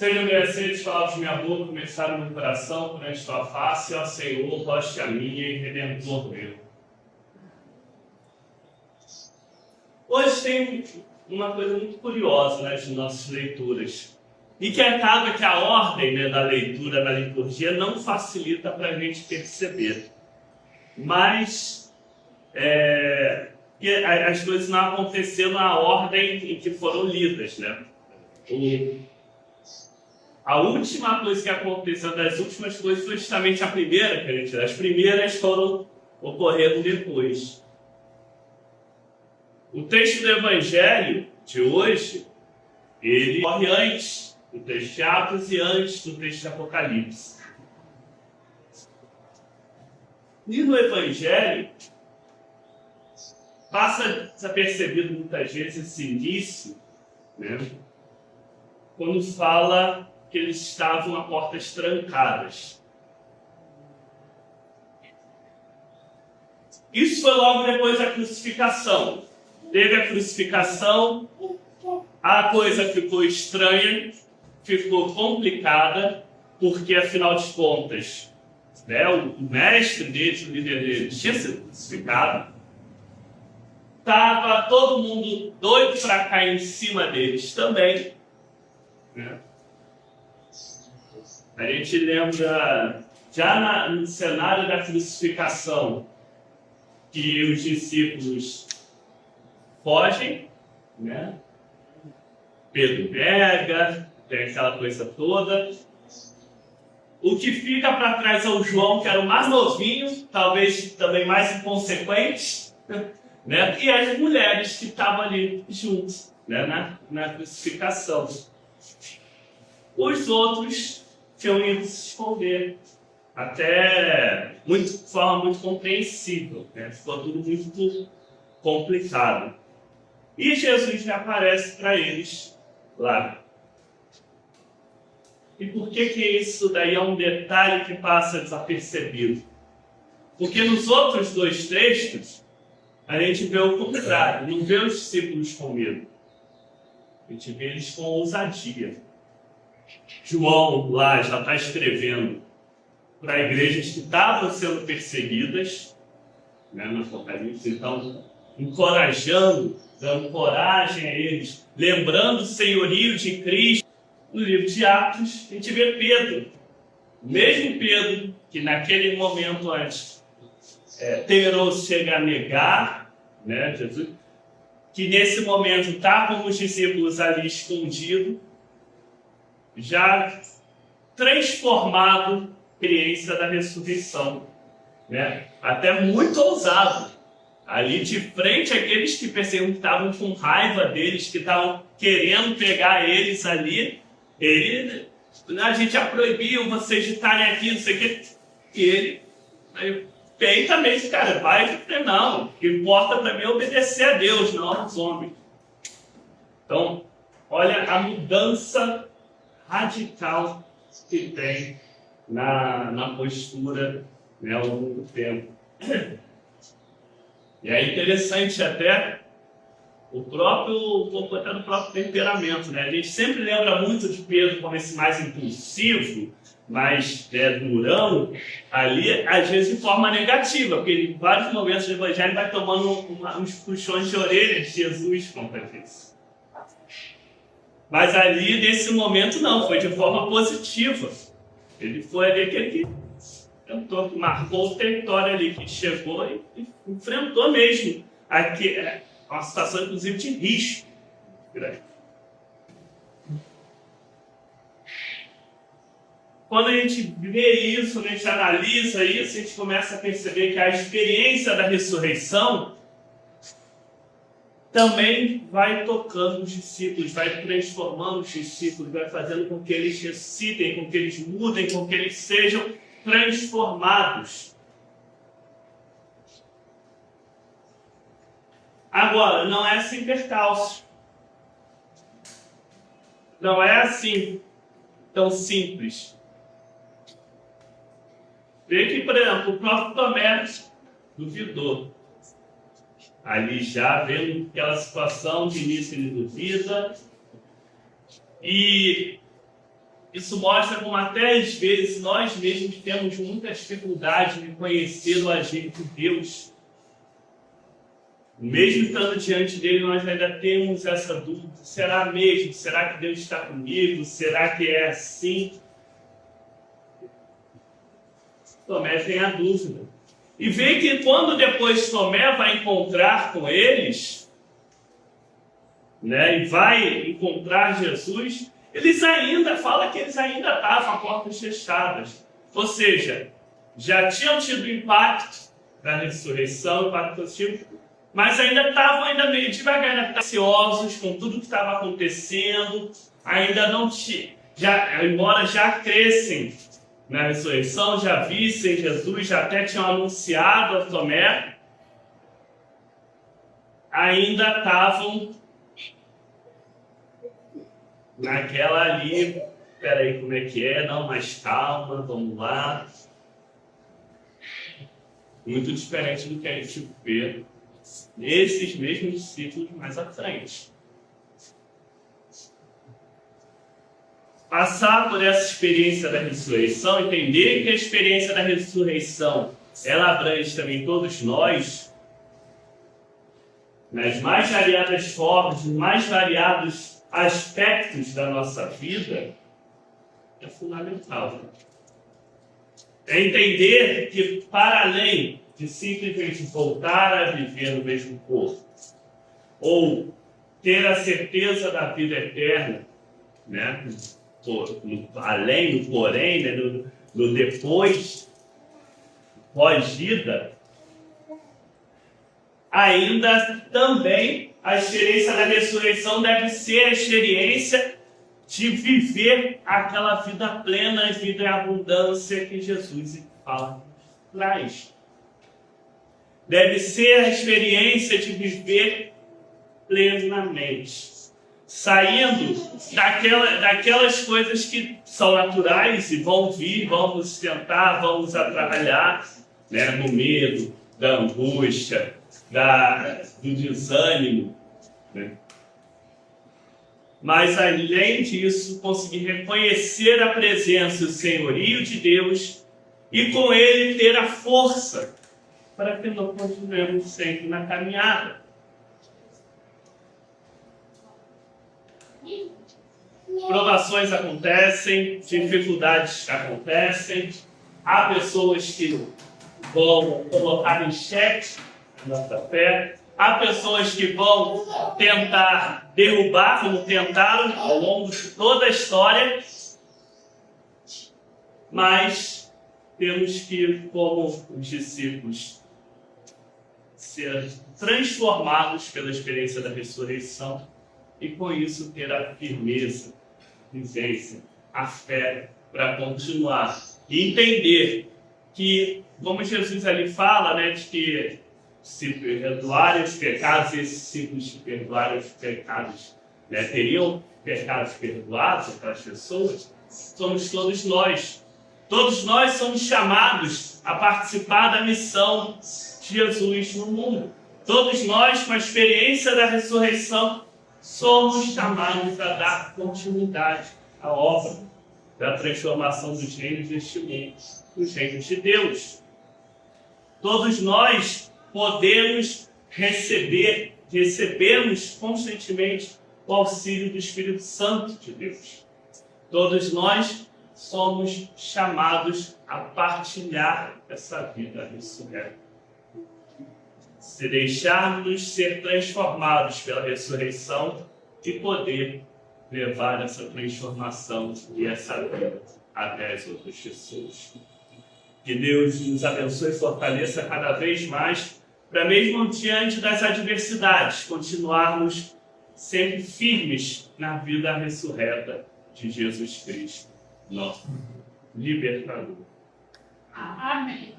Sejam agradecidos, palavras de minha boca, começaram no coração, perante tua face, ó Senhor, rocha minha e redentor meu. Hoje tem uma coisa muito curiosa nas nossas leituras, e que acaba que a ordem, né, da leitura, da liturgia, não facilita para a gente perceber. Mas que as coisas não aconteceram na ordem em que foram lidas, né? A última coisa que aconteceu, das últimas coisas, foi justamente a primeira que a gente... As primeiras foram ocorrendo depois. O texto do Evangelho de hoje, ele ocorre antes do texto de Atos e antes do texto de Apocalipse. E no Evangelho, passa desapercebido muitas vezes esse início, né? Quando fala que eles estavam a portas trancadas. Isso foi logo depois da crucificação. Teve a crucificação, a coisa ficou estranha, ficou complicada, porque afinal de contas, né, o mestre deles, o líder deles, tinha sido crucificado. Estava todo mundo doido para cair em cima deles também, né? A gente lembra, já no cenário da crucificação, que os discípulos fogem, né? Pedro nega, tem aquela coisa toda. O que fica para trás é o João, que era o mais novinho, talvez também mais inconsequente, né? E as mulheres que estavam ali juntos, né? na crucificação. Os outros tinham ido se esconder, até de forma muito compreensível, né? Ficou tudo muito complicado. E Jesus reaparece para eles lá. E por que isso daí é um detalhe que passa desapercebido? Porque nos outros dois textos, a gente vê o contrário, não vê os discípulos com medo. A gente vê eles com ousadia. João lá já está escrevendo para igrejas que estavam sendo perseguidas, né, no Apocalipse, então encorajando, dando coragem a eles, lembrando o senhorio de Cristo. No livro de Atos, a gente vê Pedro, o mesmo Pedro que naquele momento antes temeroso chega a negar, né, Jesus, que nesse momento está com os discípulos ali escondido, já transformado a experiência da ressurreição, né? Até muito ousado, ali de frente àqueles que perseguiam, que estavam com raiva deles, que estavam querendo pegar eles ali. A gente já proibiu vocês de estarem aqui, não sei o quê. E ele peita mesmo, cara, vai, não, o que importa para mim é obedecer a Deus, não aos homens. Então, olha a mudança radical que tem na postura, né, ao longo do tempo. E é interessante até o próprio temperamento, né? A gente sempre lembra muito de Pedro como esse mais impulsivo, mais durão, ali, às vezes de forma negativa, porque em vários momentos do Evangelho vai tomando uns puxões de orelha de Jesus contra isso. Mas ali, nesse momento, não, foi de forma positiva. Ele foi ali que tentou, marcou o território ali, que chegou e enfrentou mesmo uma situação, inclusive, de risco grande. Quando a gente vê isso, a gente analisa isso, a gente começa a perceber que a experiência da ressurreição também vai tocando os discípulos, vai transformando os discípulos, vai fazendo com que eles ressuscitem, com que eles mudem, com que eles sejam transformados. Agora, não é sem percalço. Não é assim tão simples. Vê que, por exemplo, o próprio Tomé duvidou. Ali já vendo aquela situação de início ele duvida. E isso mostra como até às vezes nós mesmos temos muita dificuldade de conhecer o agir de Deus. Mesmo estando diante dele, nós ainda temos essa dúvida. Será mesmo? Será que Deus está comigo? Será que é assim? Tomé tem a dúvida. E vê que quando depois Tomé vai encontrar com eles, né, e vai encontrar Jesus, eles ainda falam que eles ainda estavam a portas fechadas. Ou seja, já tinham tido o impacto da ressurreição, impacto positivo, mas ainda estavam meio devagar, ainda ansiosos com tudo que estava acontecendo, ainda não tinham, embora já crescem na ressurreição, já vissem Jesus, já até tinham anunciado a Tomé, ainda estavam naquela ali, peraí, como é que é? Não, mais calma, vamos lá. Muito diferente do que a gente vê nesses mesmos discípulos mais à frente. Passar por essa experiência da ressurreição, entender que a experiência da ressurreição, ela abrange também todos nós, nas mais variadas formas, nos mais variados aspectos da nossa vida, é fundamental. É entender que, para além de simplesmente voltar a viver no mesmo corpo, ou ter a certeza da vida eterna, né? Além, no porém, né? no depois, pós-vida, ainda também a experiência da ressurreição deve ser a experiência de viver aquela vida plena, a vida em abundância que Jesus fala, traz. Deve ser a experiência de viver plenamente, saindo daquelas coisas que são naturais e vão vir, vão nos tentar, vão nos atrapalhar, né? Do medo, da angústia, do desânimo, né? Mas, além disso, conseguir reconhecer a presença e o senhorio de Deus e, com Ele, ter a força para que nós continuemos sempre na caminhada. Provações acontecem, dificuldades acontecem, há pessoas que vão colocar em xeque a nossa fé, há pessoas que vão tentar derrubar, como tentaram ao longo de toda a história, mas temos que, como os discípulos, ser transformados pela experiência da ressurreição e, com isso, ter a firmeza, a vivência, a fé para continuar e entender que, como Jesus ali fala, né, de que se perdoarem os pecados, esses discípulos que perdoarem os pecados, né, teriam pecados perdoados, aquelas pessoas, somos todos nós. Todos nós somos chamados a participar da missão de Jesus no mundo. Todos nós, com a experiência da ressurreição, somos chamados a dar continuidade à obra da transformação dos reinos deste mundo, dos reinos de Deus. Todos nós podemos recebemos constantemente o auxílio do Espírito Santo de Deus. Todos nós somos chamados a partilhar essa vida ressurreta. Se deixarmos ser transformados pela ressurreição e poder levar essa transformação e essa vida até as outras pessoas. Que Deus nos abençoe e fortaleça cada vez mais, para mesmo diante das adversidades, continuarmos sempre firmes na vida ressurreta de Jesus Cristo, nosso libertador. Amém.